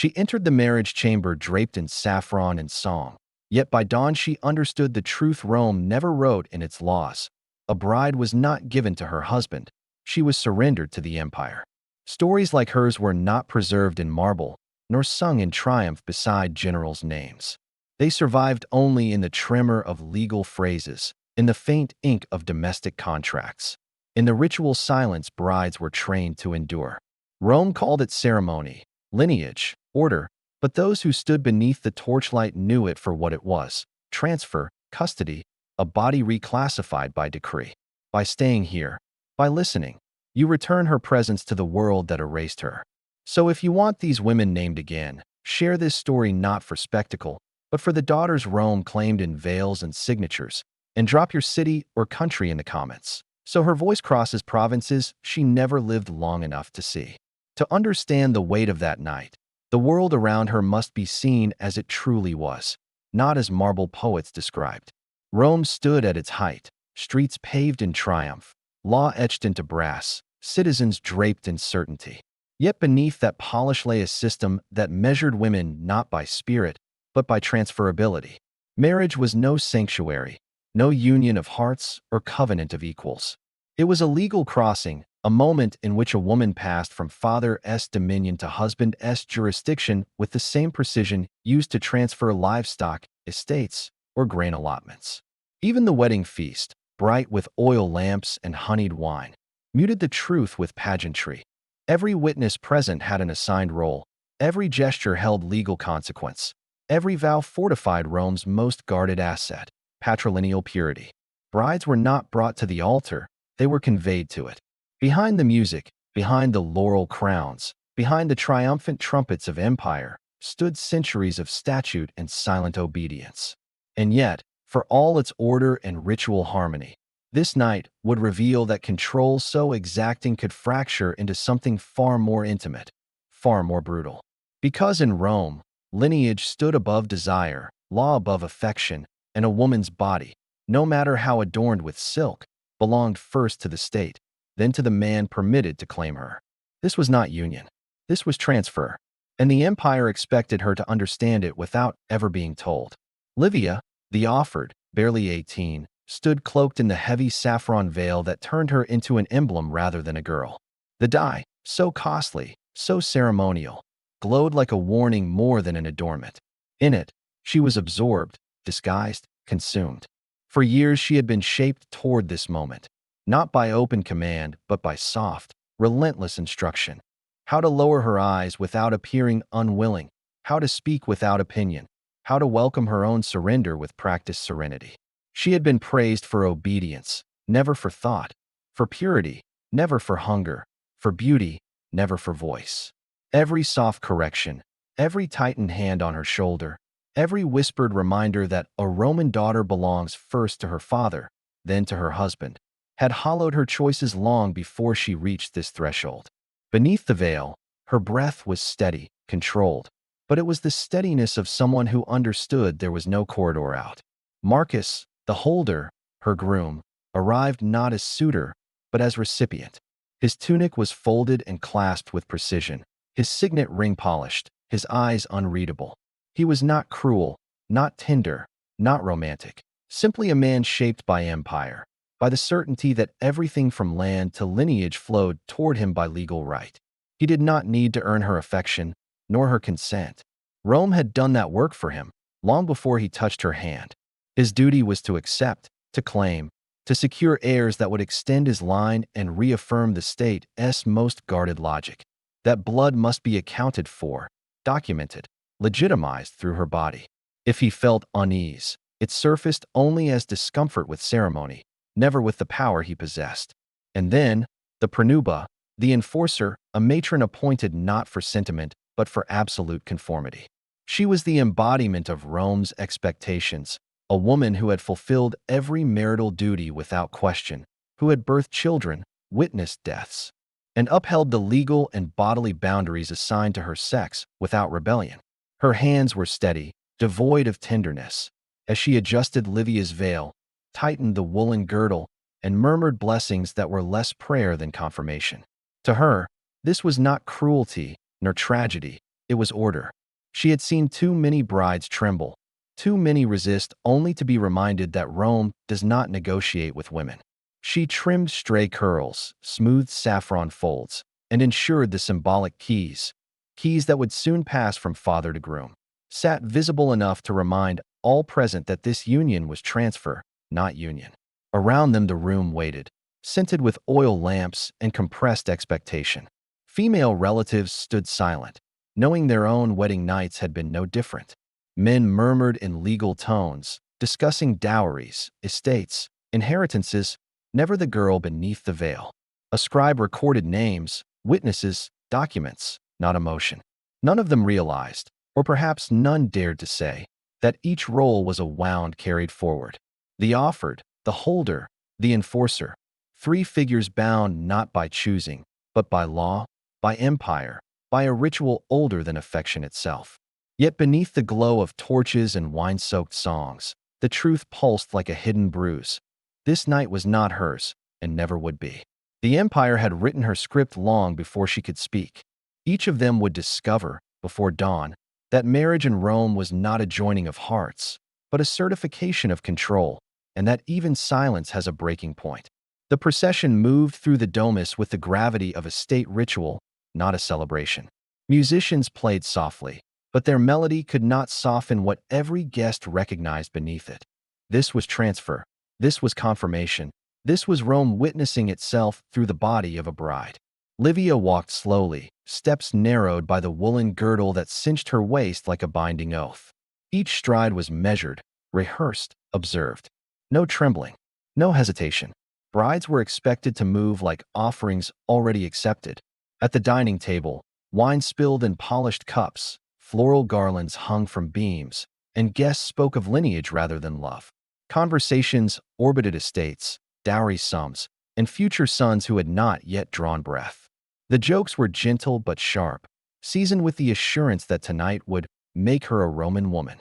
She entered the marriage chamber draped in saffron and song. Yet by dawn she understood the truth Rome never wrote in its laws. A bride was not given to her husband. She was surrendered to the empire. Stories like hers were not preserved in marble, nor sung in triumph beside generals' names. They survived only in the tremor of legal phrases, in the faint ink of domestic contracts, in the ritual silence brides were trained to endure. Rome called it ceremony, lineage, order, but those who stood beneath the torchlight knew it for what it was: transfer, custody, a body reclassified by decree. By staying here, by listening, you return her presence to the world that erased her. So if you want these women named again, share this story not for spectacle, but for the daughters Rome claimed in veils and signatures, and drop your city or country in the comments. So her voice crosses provinces she never lived long enough to see. To understand the weight of that night, the world around her must be seen as it truly was, not as marble poets described. Rome stood at its height, streets paved in triumph, law etched into brass, citizens draped in certainty. Yet beneath that polish lay a system that measured women not by spirit, but by transferability. Marriage was no sanctuary, no union of hearts or covenant of equals. It was a legal crossing, a moment in which a woman passed from father's dominion to husband's jurisdiction with the same precision used to transfer livestock, estates, or grain allotments. Even the wedding feast, bright with oil lamps and honeyed wine, muted the truth with pageantry. Every witness present had an assigned role. Every gesture held legal consequence. Every vow fortified Rome's most guarded asset, patrilineal purity. Brides were not brought to the altar, they were conveyed to it. Behind the music, behind the laurel crowns, behind the triumphant trumpets of empire, stood centuries of statute and silent obedience. And yet, for all its order and ritual harmony, this night would reveal that control so exacting could fracture into something far more intimate, far more brutal. Because in Rome, lineage stood above desire, law above affection, and a woman's body, no matter how adorned with silk, belonged first to the state, then to the man permitted to claim her. This was not union. This was transfer, and the empire expected her to understand it without ever being told. Livia, the offered, barely 18, stood cloaked in the heavy saffron veil that turned her into an emblem rather than a girl. The dye, so costly, so ceremonial, glowed like a warning more than an adornment. In it, she was absorbed, disguised, consumed. For years she had been shaped toward this moment, not by open command, but by soft, relentless instruction. How to lower her eyes without appearing unwilling, how to speak without opinion, how to welcome her own surrender with practiced serenity. She had been praised for obedience, never for thought, for purity, never for hunger, for beauty, never for voice. Every soft correction, every tightened hand on her shoulder, every whispered reminder that a Roman daughter belongs first to her father, then to her husband, had hollowed her choices long before she reached this threshold. Beneath the veil, her breath was steady, controlled, but it was the steadiness of someone who understood there was no corridor out. Marcus, the holder, her groom, arrived not as suitor, but as recipient. His tunic was folded and clasped with precision, his signet ring polished, his eyes unreadable. He was not cruel, not tender, not romantic, simply a man shaped by empire, by the certainty that everything from land to lineage flowed toward him by legal right. He did not need to earn her affection, nor her consent. Rome had done that work for him, long before he touched her hand. His duty was to accept, to claim, to secure heirs that would extend his line and reaffirm the state's most guarded logic. That blood must be accounted for, documented, legitimized through her body. If he felt unease, it surfaced only as discomfort with ceremony, never with the power he possessed. And then, the praenuba, the enforcer, a matron appointed not for sentiment, but for absolute conformity. She was the embodiment of Rome's expectations, a woman who had fulfilled every marital duty without question, who had birthed children, witnessed deaths, and upheld the legal and bodily boundaries assigned to her sex without rebellion. Her hands were steady, devoid of tenderness, as she adjusted Livia's veil, tightened the woolen girdle, and murmured blessings that were less prayer than confirmation. To her, this was not cruelty nor tragedy, It was order. She had seen too many brides tremble, too many resist only to be reminded that Rome does not negotiate with women. She trimmed stray curls, smoothed saffron folds, and ensured the symbolic keys that would soon pass from father to groom, sat visible enough to remind all present that this union was transfer, not union. Around them the room waited, scented with oil lamps and compressed expectation. Female relatives stood silent, knowing their own wedding nights had been no different. Men murmured in legal tones, discussing dowries, estates, inheritances, never the girl beneath the veil. A scribe recorded names, witnesses, documents, not emotion. None of them realized, or perhaps none dared to say, that each role was a wound carried forward. The offered, the holder, the enforcer, three figures bound not by choosing, but by law, by empire, by a ritual older than affection itself. Yet beneath the glow of torches and wine-soaked songs, the truth pulsed like a hidden bruise. This night was not hers, and never would be. The empire had written her script long before she could speak. Each of them would discover, before dawn, that marriage in Rome was not a joining of hearts, but a certification of control, and that even silence has a breaking point. The procession moved through the domus with the gravity of a state ritual, not a celebration. Musicians played softly, but their melody could not soften what every guest recognized beneath it. This was transfer. This was confirmation. This was Rome witnessing itself through the body of a bride. Livia walked slowly, steps narrowed by the woolen girdle that cinched her waist like a binding oath. Each stride was measured, rehearsed, observed. No trembling, no hesitation. Brides were expected to move like offerings already accepted. At the dining table, wine spilled in polished cups, floral garlands hung from beams, and guests spoke of lineage rather than love. Conversations orbited estates, dowry sums, and future sons who had not yet drawn breath. The jokes were gentle but sharp, seasoned with the assurance that tonight would make her a Roman woman.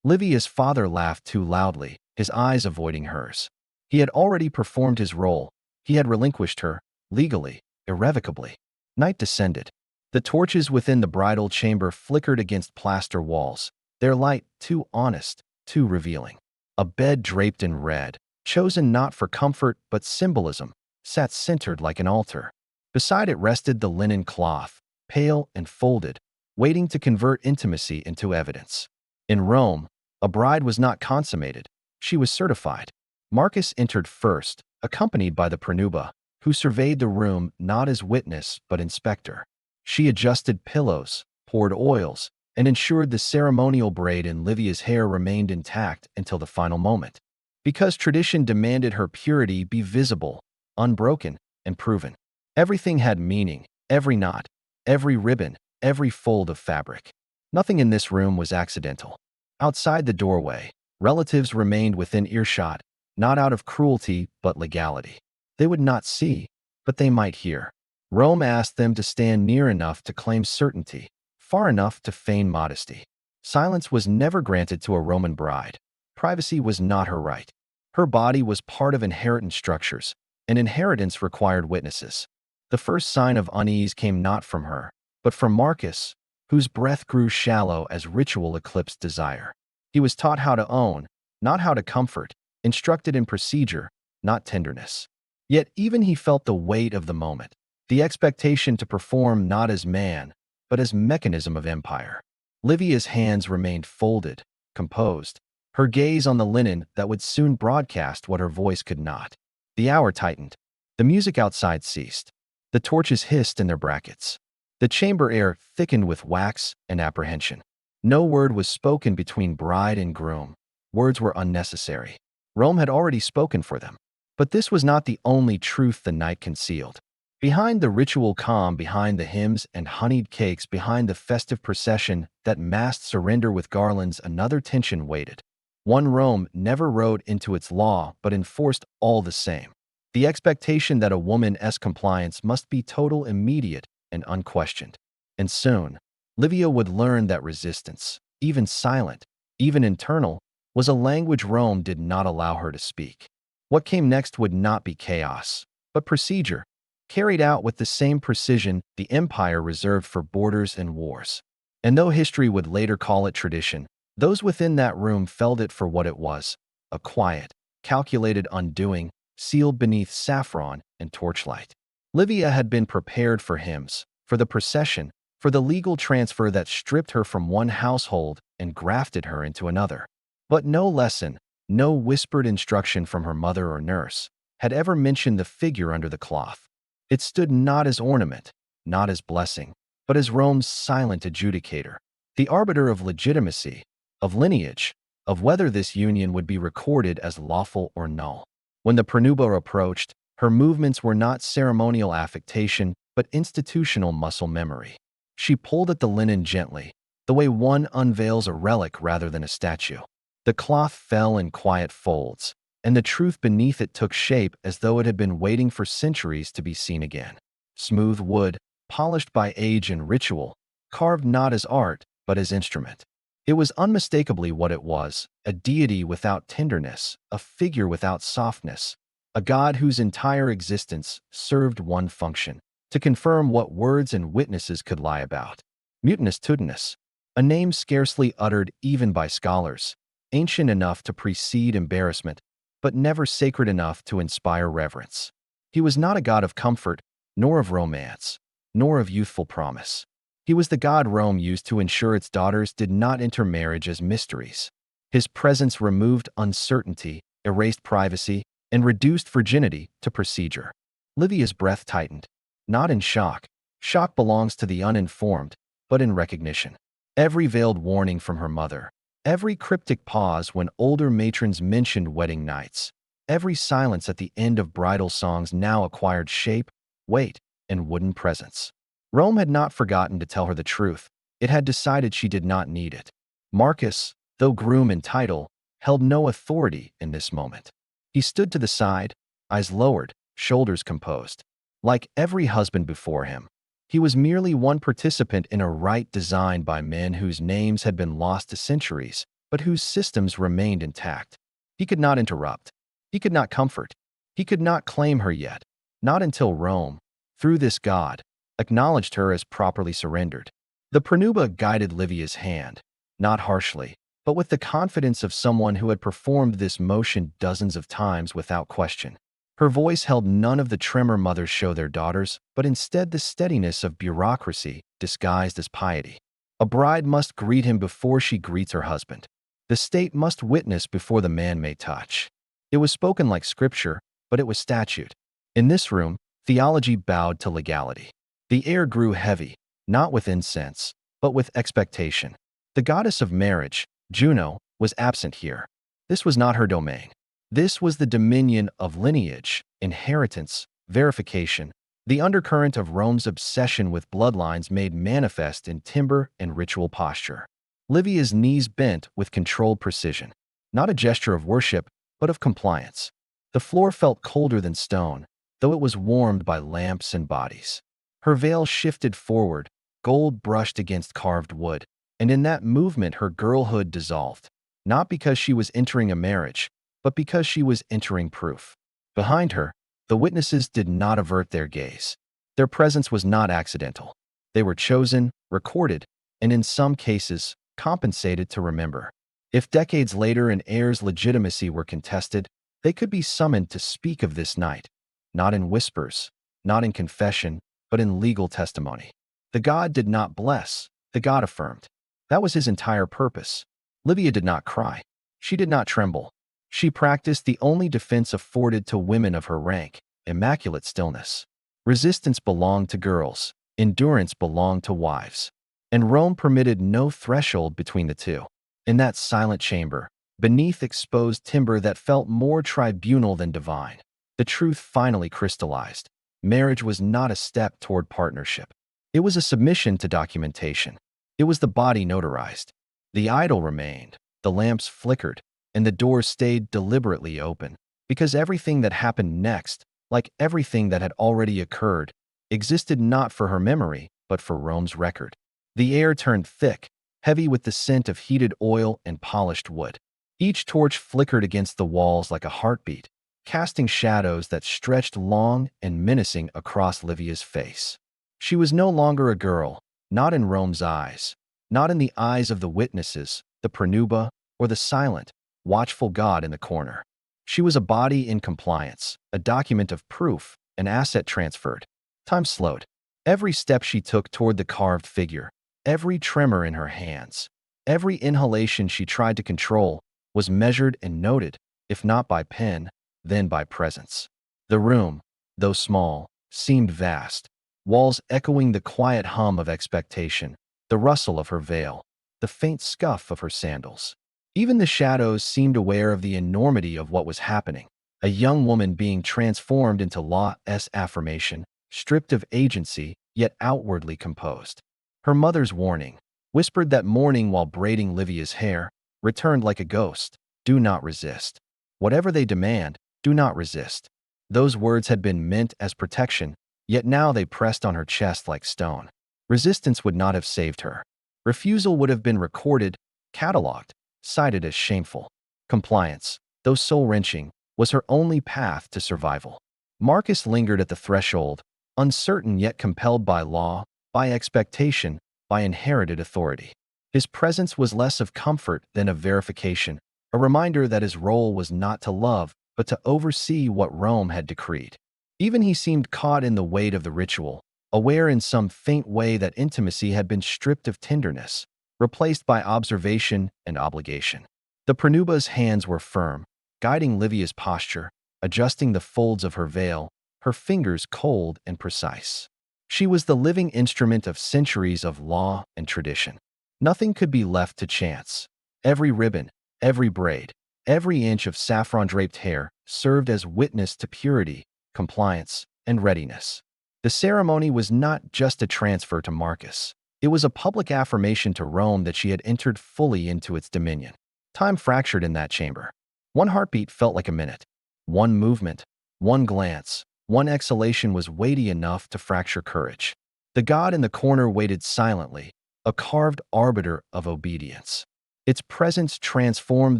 Livia's father laughed too loudly, his eyes avoiding hers. He had already performed his role. He had relinquished her, legally, irrevocably. Night descended. The torches within the bridal chamber flickered against plaster walls, their light too honest, too revealing. A bed draped in red, chosen not for comfort but symbolism, sat centered like an altar. Beside it rested the linen cloth, pale and folded, waiting to convert intimacy into evidence. In Rome, a bride was not consummated, she was certified. Marcus entered first, accompanied by the praenuba, who surveyed the room not as witness but inspector. She adjusted pillows, poured oils, and ensured the ceremonial braid in Livia's hair remained intact until the final moment. Because tradition demanded her purity be visible, unbroken, and proven. Everything had meaning, every knot, every ribbon, every fold of fabric. Nothing in this room was accidental. Outside the doorway, relatives remained within earshot, not out of cruelty but legality. They would not see, but they might hear. Rome asked them to stand near enough to claim certainty, far enough to feign modesty. Silence was never granted to a Roman bride. Privacy was not her right. Her body was part of inheritance structures, and inheritance required witnesses. The first sign of unease came not from her, but from Marcus, whose breath grew shallow as ritual eclipsed desire. He was taught how to own, not how to comfort, instructed in procedure, not tenderness. Yet even he felt the weight of the moment, the expectation to perform not as man, but as mechanism of empire. Livia's hands remained folded, composed, her gaze on the linen that would soon broadcast what her voice could not. The hour tightened. The music outside ceased. The torches hissed in their brackets. The chamber air thickened with wax and apprehension. No word was spoken between bride and groom. Words were unnecessary. Rome had already spoken for them. But this was not the only truth the night concealed. Behind the ritual calm, behind the hymns and honeyed cakes, behind the festive procession that masked surrender with garlands, another tension waited. One Rome never wrote into its law but enforced all the same. The expectation that a woman's compliance must be total, immediate, and unquestioned. And soon, Livia would learn that resistance, even silent, even internal, was a language Rome did not allow her to speak. What came next would not be chaos, but procedure, carried out with the same precision the empire reserved for borders and wars. And though history would later call it tradition, those within that room felt it for what it was, a quiet, calculated undoing, sealed beneath saffron and torchlight. Livia had been prepared for hymns, for the procession, for the legal transfer that stripped her from one household and grafted her into another. But no lesson, no whispered instruction from her mother or nurse, had ever mentioned the figure under the cloth. It stood not as ornament, not as blessing, but as Rome's silent adjudicator, the arbiter of legitimacy, of lineage, of whether this union would be recorded as lawful or null. When the Pronuba approached, her movements were not ceremonial affectation, but institutional muscle memory. She pulled at the linen gently, the way one unveils a relic rather than a statue. The cloth fell in quiet folds, and the truth beneath it took shape as though it had been waiting for centuries to be seen again. Smooth wood, polished by age and ritual, carved not as art, but as instrument. It was unmistakably what it was, a deity without tenderness, a figure without softness, a god whose entire existence served one function, to confirm what words and witnesses could lie about. Mutinous Tutinus, a name scarcely uttered even by scholars, ancient enough to precede embarrassment, but never sacred enough to inspire reverence. He was not a god of comfort, nor of romance, nor of youthful promise. He was the god Rome used to ensure its daughters did not enter marriage as mysteries. His presence removed uncertainty, erased privacy, and reduced virginity to procedure. Livia's breath tightened, not in shock. Shock belongs to the uninformed, but in recognition. Every veiled warning from her mother, every cryptic pause when older matrons mentioned wedding nights, every silence at the end of bridal songs now acquired shape, weight, and wooden presence. Rome had not forgotten to tell her the truth. It had decided she did not need it. Marcus, though groom in title, held no authority in this moment. He stood to the side, eyes lowered, shoulders composed. Like every husband before him, he was merely one participant in a rite designed by men whose names had been lost to centuries, but whose systems remained intact. He could not interrupt. He could not comfort. He could not claim her yet, not until Rome, through this god, acknowledged her as properly surrendered. The Pronuba guided Livia's hand, not harshly, but with the confidence of someone who had performed this motion dozens of times without question. Her voice held none of the tremor mothers show their daughters, but instead the steadiness of bureaucracy disguised as piety. A bride must greet him before she greets her husband. The state must witness before the man may touch. It was spoken like scripture, but it was statute. In this room, theology bowed to legality. The air grew heavy, not with incense, but with expectation. The goddess of marriage, Juno, was absent here. This was not her domain. This was the dominion of lineage, inheritance, verification, the undercurrent of Rome's obsession with bloodlines made manifest in timbre and ritual posture. Livia's knees bent with controlled precision, not a gesture of worship, but of compliance. The floor felt colder than stone, though it was warmed by lamps and bodies. Her veil shifted forward, gold brushed against carved wood, and in that movement her girlhood dissolved, not because she was entering a marriage, but because she was entering proof. Behind her, the witnesses did not avert their gaze. Their presence was not accidental. They were chosen, recorded, and in some cases, compensated to remember. If decades later an heir's legitimacy were contested, they could be summoned to speak of this night, not in whispers, not in confession, but in legal testimony. The god did not bless, the god affirmed. That was his entire purpose. Livia did not cry. She did not tremble. She practiced the only defense afforded to women of her rank, immaculate stillness. Resistance belonged to girls, endurance belonged to wives. And Rome permitted no threshold between the two. In that silent chamber, beneath exposed timber that felt more tribunal than divine, the truth finally crystallized. Marriage was not a step toward partnership. It was a submission to documentation. It was the body notarized. The idol remained, the lamps flickered, and the doors stayed deliberately open, because everything that happened next, like everything that had already occurred, existed not for her memory, but for Rome's record. The air turned thick, heavy with the scent of heated oil and polished wood. Each torch flickered against the walls like a heartbeat, casting shadows that stretched long and menacing across Livia's face. She was no longer a girl, not in Rome's eyes, not in the eyes of the witnesses, the pranuba, or the silent, watchful God in the corner. She was a body in compliance, a document of proof, an asset transferred. Time slowed. Every step she took toward the carved figure, every tremor in her hands, every inhalation she tried to control was measured and noted, if not by pen, then by presence. The room, though small, seemed vast, walls echoing the quiet hum of expectation, the rustle of her veil, the faint scuff of her sandals. Even the shadows seemed aware of the enormity of what was happening. A young woman being transformed into law's affirmation, stripped of agency, yet outwardly composed. Her mother's warning, whispered that morning while braiding Livia's hair, returned like a ghost. Do not resist. Whatever they demand, do not resist. Those words had been meant as protection, yet now they pressed on her chest like stone. Resistance would not have saved her. Refusal would have been recorded, catalogued, cited as shameful. Compliance, though soul-wrenching, was her only path to survival. Marcus lingered at the threshold, uncertain yet compelled by law, by expectation, by inherited authority. His presence was less of comfort than of verification, a reminder that his role was not to love, but to oversee what Rome had decreed. Even he seemed caught in the weight of the ritual, aware in some faint way that intimacy had been stripped of tenderness, replaced by observation and obligation. The pranuba's hands were firm, guiding Livia's posture, adjusting the folds of her veil, her fingers cold and precise. She was the living instrument of centuries of law and tradition. Nothing could be left to chance. Every ribbon, every braid, every inch of saffron-draped hair served as witness to purity, compliance, and readiness. The ceremony was not just a transfer to Marcus. It was a public affirmation to Rome that she had entered fully into its dominion. Time fractured in that chamber. One heartbeat felt like a minute. One movement, one glance, one exhalation was weighty enough to fracture courage. The god in the corner waited silently, a carved arbiter of obedience. Its presence transformed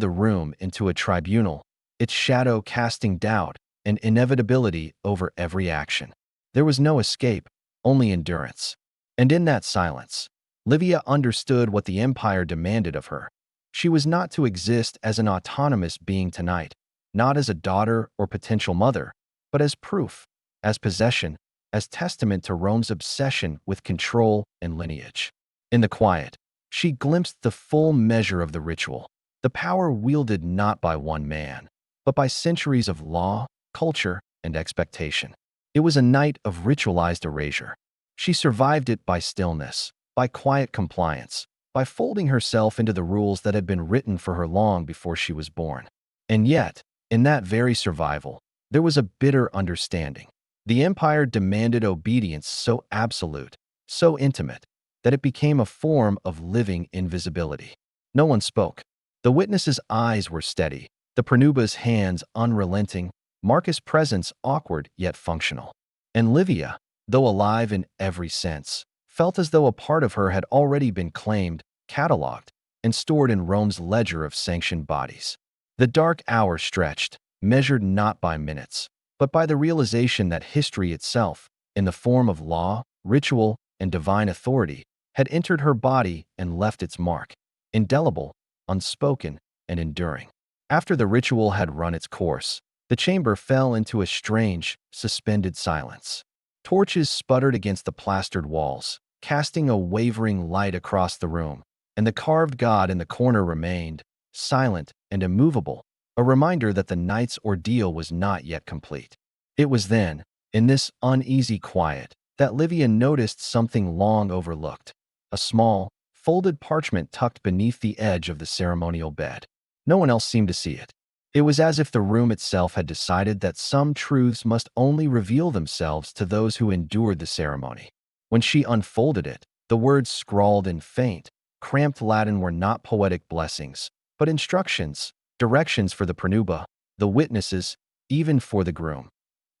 the room into a tribunal, its shadow casting doubt and inevitability over every action. There was no escape, only endurance. And in that silence, Livia understood what the empire demanded of her. She was not to exist as an autonomous being tonight, not as a daughter or potential mother, but as proof, as possession, as testament to Rome's obsession with control and lineage. In the quiet, she glimpsed the full measure of the ritual, the power wielded not by one man, but by centuries of law, culture, and expectation. It was a night of ritualized erasure. She survived it by stillness, by quiet compliance, by folding herself into the rules that had been written for her long before she was born. And yet, in that very survival, there was a bitter understanding. The empire demanded obedience so absolute, so intimate, that it became a form of living invisibility. No one spoke. The witness's eyes were steady, the pranuba's hands unrelenting, Marcus' presence awkward yet functional. And Livia, though alive in every sense, felt as though a part of her had already been claimed, catalogued, and stored in Rome's ledger of sanctioned bodies. The dark hour stretched, measured not by minutes, but by the realization that history itself, in the form of law, ritual, and divine authority, had entered her body and left its mark, indelible, unspoken, and enduring. After the ritual had run its course, the chamber fell into a strange, suspended silence. Torches sputtered against the plastered walls, casting a wavering light across the room, and the carved god in the corner remained, silent and immovable, a reminder that the night's ordeal was not yet complete. It was then, in this uneasy quiet, that Livia noticed something long overlooked, a small, folded parchment tucked beneath the edge of the ceremonial bed. No one else seemed to see it. It was as if the room itself had decided that some truths must only reveal themselves to those who endured the ceremony. When she unfolded it, the words scrawled in faint, cramped Latin were not poetic blessings, but instructions, directions for the pranuba, the witnesses, even for the groom,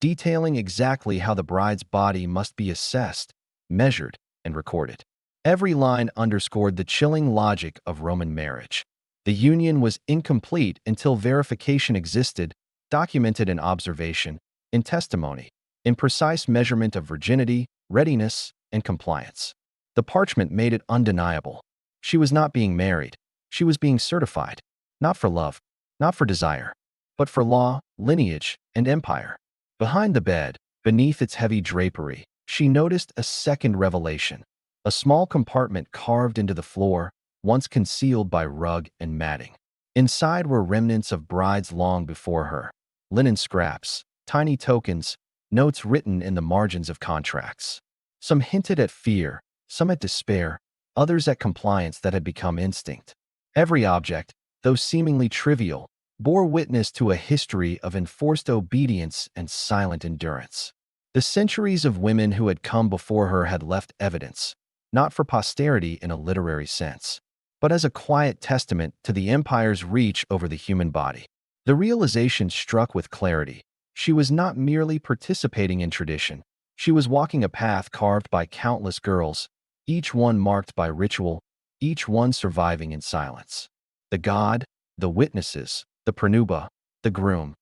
detailing exactly how the bride's body must be assessed, measured, and recorded. Every line underscored the chilling logic of Roman marriage. The union was incomplete until verification existed, documented in observation, in testimony, in precise measurement of virginity, readiness, and compliance. The parchment made it undeniable. She was not being married. She was being certified, not for love, not for desire, but for law, lineage, and empire. Behind the bed, beneath its heavy drapery, she noticed a second revelation, a small compartment carved into the floor, once concealed by rug and matting. Inside were remnants of brides long before her, linen scraps, tiny tokens, notes written in the margins of contracts. Some hinted at fear, some at despair, others at compliance that had become instinct. Every object, though seemingly trivial, bore witness to a history of enforced obedience and silent endurance. The centuries of women who had come before her had left evidence, not for posterity in a literary sense, but as a quiet testament to the empire's reach over the human body. The realization struck with clarity. She was not merely participating in tradition. She was walking a path carved by countless girls, each one marked by ritual, each one surviving in silence. The god, the witnesses, the pranuba, the groom,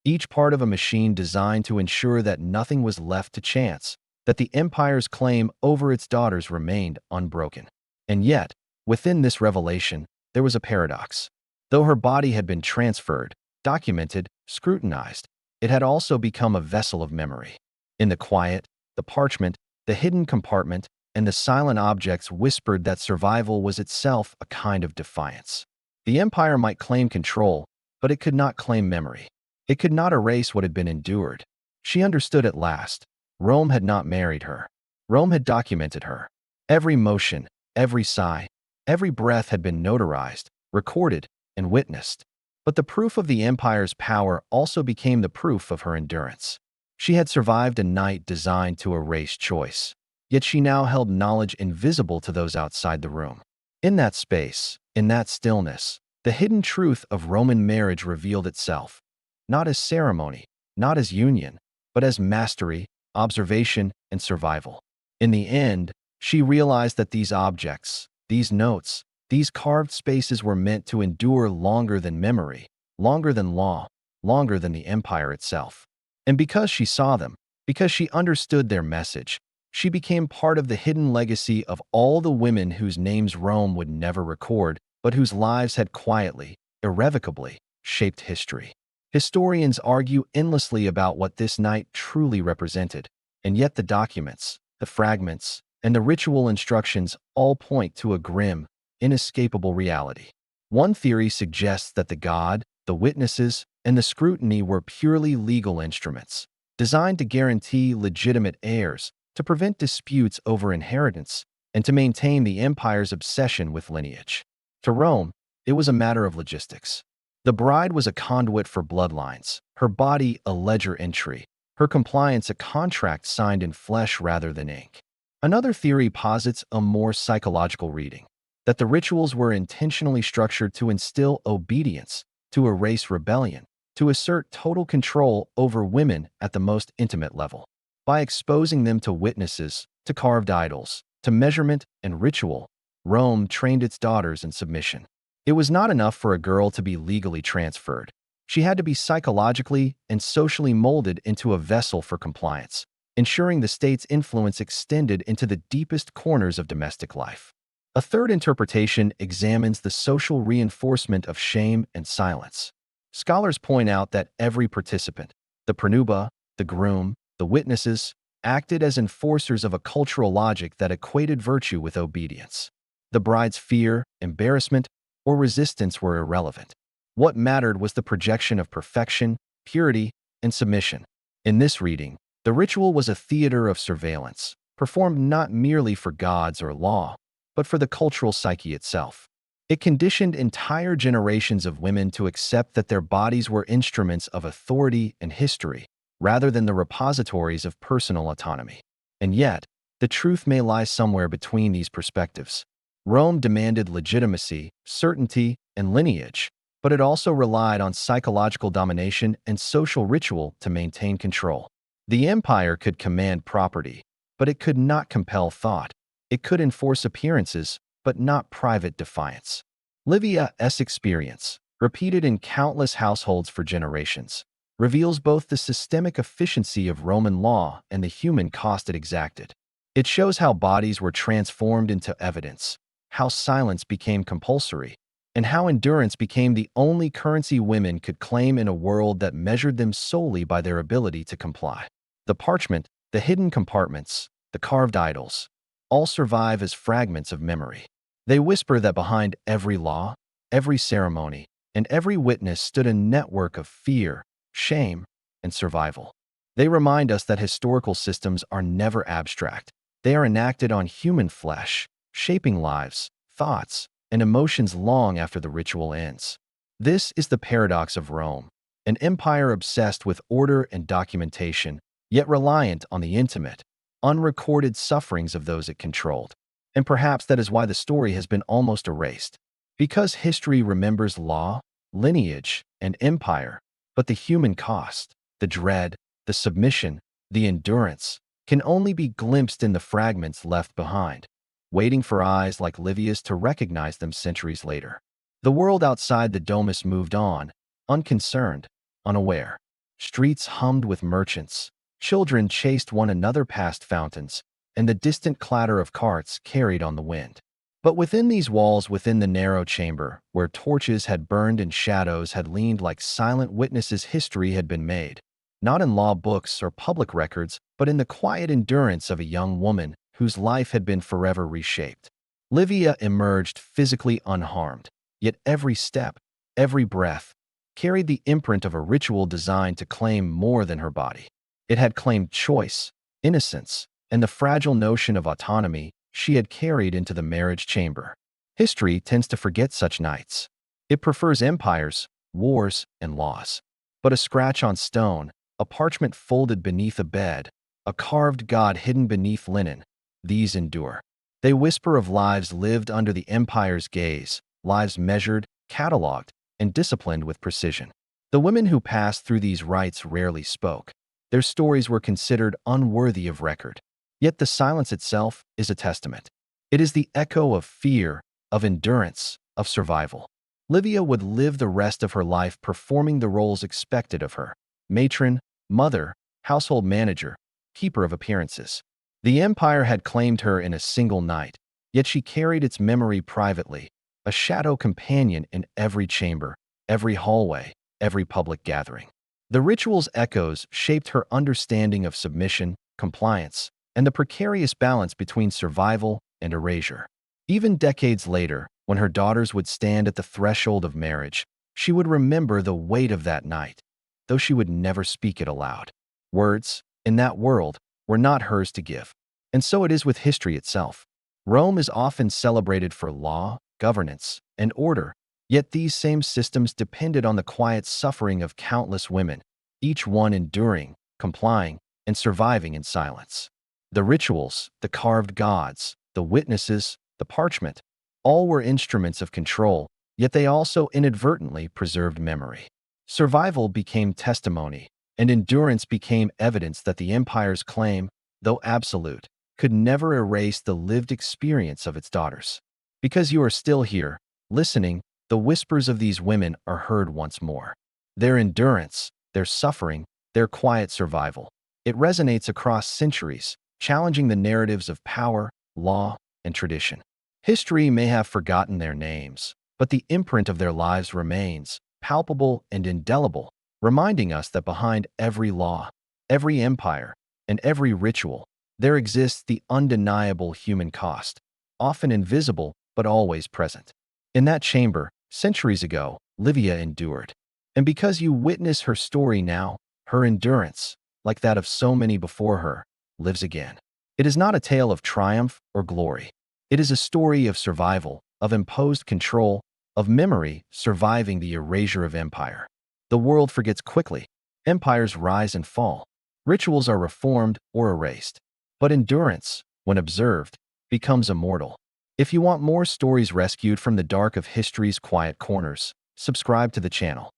each part of a machine designed to ensure that nothing was left to chance, that the empire's claim over its daughters remained unbroken. And yet, within this revelation, there was a paradox. Though her body had been transferred, documented, scrutinized, it had also become a vessel of memory. In the quiet, the parchment, the hidden compartment, and the silent objects whispered that survival was itself a kind of defiance. The empire might claim control, but it could not claim memory. It could not erase what had been endured. She understood at last. Rome had not married her. Rome had documented her. Every motion, every sigh, every breath had been notarized, recorded, and witnessed. But the proof of the empire's power also became the proof of her endurance. She had survived a night designed to erase choice, yet she now held knowledge invisible to those outside the room. In that space, in that stillness, the hidden truth of Roman marriage revealed itself, not as ceremony, not as union, but as mastery, observation, and survival. In the end, she realized that these objects, these notes, these carved spaces were meant to endure longer than memory, longer than law, longer than the empire itself. And because she saw them, because she understood their message, she became part of the hidden legacy of all the women whose names Rome would never record, but whose lives had quietly, irrevocably, shaped history. Historians argue endlessly about what this night truly represented, and yet the documents, the fragments, and the ritual instructions all point to a grim, inescapable reality. One theory suggests that the god, the witnesses, and the scrutiny were purely legal instruments, designed to guarantee legitimate heirs, to prevent disputes over inheritance, and to maintain the empire's obsession with lineage. To Rome, it was a matter of logistics. The bride was a conduit for bloodlines, her body a ledger entry, her compliance a contract signed in flesh rather than ink. Another theory posits a more psychological reading, that the rituals were intentionally structured to instill obedience, to erase rebellion, to assert total control over women at the most intimate level. By exposing them to witnesses, to carved idols, to measurement and ritual, Rome trained its daughters in submission. It was not enough for a girl to be legally transferred. She had to be psychologically and socially molded into a vessel for compliance, ensuring the state's influence extended into the deepest corners of domestic life. A third interpretation examines the social reinforcement of shame and silence. Scholars point out that every participant, the pranuba, the groom, the witnesses, acted as enforcers of a cultural logic that equated virtue with obedience. The bride's fear, embarrassment, or resistance were irrelevant. What mattered was the projection of perfection, purity, and submission. In this reading, the ritual was a theater of surveillance, performed not merely for gods or law, but for the cultural psyche itself. It conditioned entire generations of women to accept that their bodies were instruments of authority and history, rather than the repositories of personal autonomy. And yet, the truth may lie somewhere between these perspectives. Rome demanded legitimacy, certainty, and lineage, but it also relied on psychological domination and social ritual to maintain control. The empire could command property, but it could not compel thought. It could enforce appearances, but not private defiance. Livia's experience, repeated in countless households for generations, reveals both the systemic efficiency of Roman law and the human cost it exacted. It shows how bodies were transformed into evidence, how silence became compulsory, and how endurance became the only currency women could claim in a world that measured them solely by their ability to comply. The parchment, the hidden compartments, the carved idols, all survive as fragments of memory. They whisper that behind every law, every ceremony, and every witness stood a network of fear, shame, and survival. They remind us that historical systems are never abstract. They are enacted on human flesh, shaping lives, thoughts, and emotions long after the ritual ends. This is the paradox of Rome, an empire obsessed with order and documentation, yet reliant on the intimate, unrecorded sufferings of those it controlled. And perhaps that is why the story has been almost erased. Because history remembers law, lineage, and empire, but the human cost, the dread, the submission, the endurance, can only be glimpsed in the fragments left behind, waiting for eyes like Livia's to recognize them centuries later. The world outside the domus moved on, unconcerned, unaware. Streets hummed with merchants, children chased one another past fountains, and the distant clatter of carts carried on the wind. But within these walls, within the narrow chamber, where torches had burned and shadows had leaned like silent witnesses, history had been made, not in law books or public records, but in the quiet endurance of a young woman whose life had been forever reshaped. Livia emerged physically unharmed, yet every step, every breath, carried the imprint of a ritual designed to claim more than her body. It had claimed choice, innocence, and the fragile notion of autonomy she had carried into the marriage chamber. History tends to forget such nights. It prefers empires, wars, and laws. But a scratch on stone, a parchment folded beneath a bed, a carved god hidden beneath linen, these endure. They whisper of lives lived under the empire's gaze, lives measured, cataloged, and disciplined with precision. The women who passed through these rites rarely spoke. Their stories were considered unworthy of record. Yet the silence itself is a testament. It is the echo of fear, of endurance, of survival. Livia would live the rest of her life performing the roles expected of her: matron, mother, household manager, keeper of appearances. The empire had claimed her in a single night, yet she carried its memory privately, a shadow companion in every chamber, every hallway, every public gathering. The ritual's echoes shaped her understanding of submission, compliance, and the precarious balance between survival and erasure. Even decades later, when her daughters would stand at the threshold of marriage, she would remember the weight of that night, though she would never speak it aloud. Words, in that world, were not hers to give. And so it is with history itself. Rome is often celebrated for law, governance, and order, yet these same systems depended on the quiet suffering of countless women, each one enduring, complying, and surviving in silence. The rituals, the carved gods, the witnesses, the parchment, all were instruments of control, yet they also inadvertently preserved memory. Survival became testimony, and endurance became evidence that the empire's claim, though absolute, could never erase the lived experience of its daughters. Because you are still here, listening, the whispers of these women are heard once more. Their endurance, their suffering, their quiet survival. It resonates across centuries, challenging the narratives of power, law, and tradition. History may have forgotten their names, but the imprint of their lives remains, palpable and indelible, reminding us that behind every law, every empire, and every ritual, there exists the undeniable human cost, often invisible but always present. In that chamber, centuries ago, Livia endured. And because you witness her story now, her endurance, like that of so many before her, lives again. It is not a tale of triumph or glory. It is a story of survival, of imposed control, of memory surviving the erasure of empire. The world forgets quickly. Empires rise and fall. Rituals are reformed or erased. But endurance, when observed, becomes immortal. If you want more stories rescued from the dark of history's quiet corners, subscribe to the channel.